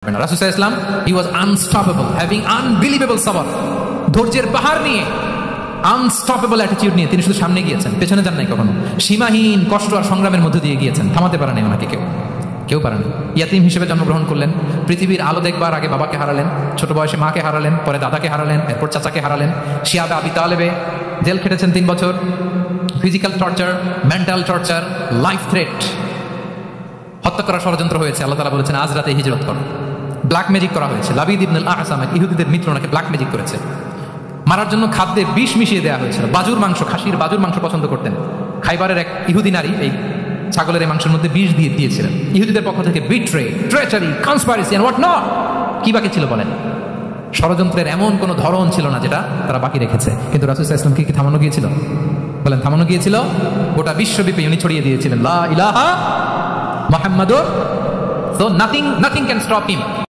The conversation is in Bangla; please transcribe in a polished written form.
রাসূল সাল্লাল্লাহু আলাইহি ওয়াসাল্লাম he was unstoppable, having unbelievable sabr, ধৈর্যের পাহাড় নিয়ে, আনস্টপেবল অ্যাটিটিউড নিয়ে তিনি শুধু সামনে গিয়েছেন, পেছনে যান নাই কখনো। সীমাহীন কষ্ট আর সংগ্রামের মধ্যে দিয়ে গিয়েছেন, থামাতে পারে নাই ওনাকে কেউ পারেনি। ইয়াতিম হিসেবে জন্মগ্রহণ করলেন, পৃথিবীর আলো দেখবার আগে বাবাকে হারালেন, ছোট বয়সে মাকে হারালেন, পরে দাদাকে হারালেন, এরপর চাচাকে হারালেন। শিয়াবে আবি তালেবে জেল খেটেছেন 3 বছর, physical torture, mental torture, life threat, হত্যা করার ষড়যন্ত্র হয়েছে। আল্লাহ তাআলা বলেছেন আজ রাতে হিজরত করো। ব্ল্যাক ম্যাজিক করা হয়েছে, লাবিদ ইবনুল আহসাম ইহুদিদের মিত্র ওনাকে ব্ল্যাক ম্যাজিক করেছে। মারার জন্য খাদ্যে বিষ মিশিয়ে দেওয়া হয়েছিল। বাজুর মাংস, খাসির বাজুর মাংস পছন্দ করতেন। খাইবারের এক ইহুদি নারী এই ছাগলের এই মাংসের মধ্যে বিষ দিয়ে দিয়েছিলেন। ইহুদিদের পক্ষ থেকে betray, treachery, conspiracy and what not, কি বাকি ছিল বলেন? ষড়যন্ত্রের এমন কোন ধরন ছিল না যেটা তারা বাকি রেখেছে। কিন্তু রাসূল সাল্লাল্লাহু আলাইহি ওয়াসাল্লাম কি থামানো গিয়েছিল? বলেন থামানো গিয়েছিল? গোটা বিশ্বব্যাপী উনি ছড়িয়ে দিয়েছিলেন লা ইলাহা মুহাম্মাদুর, so nothing can stop him.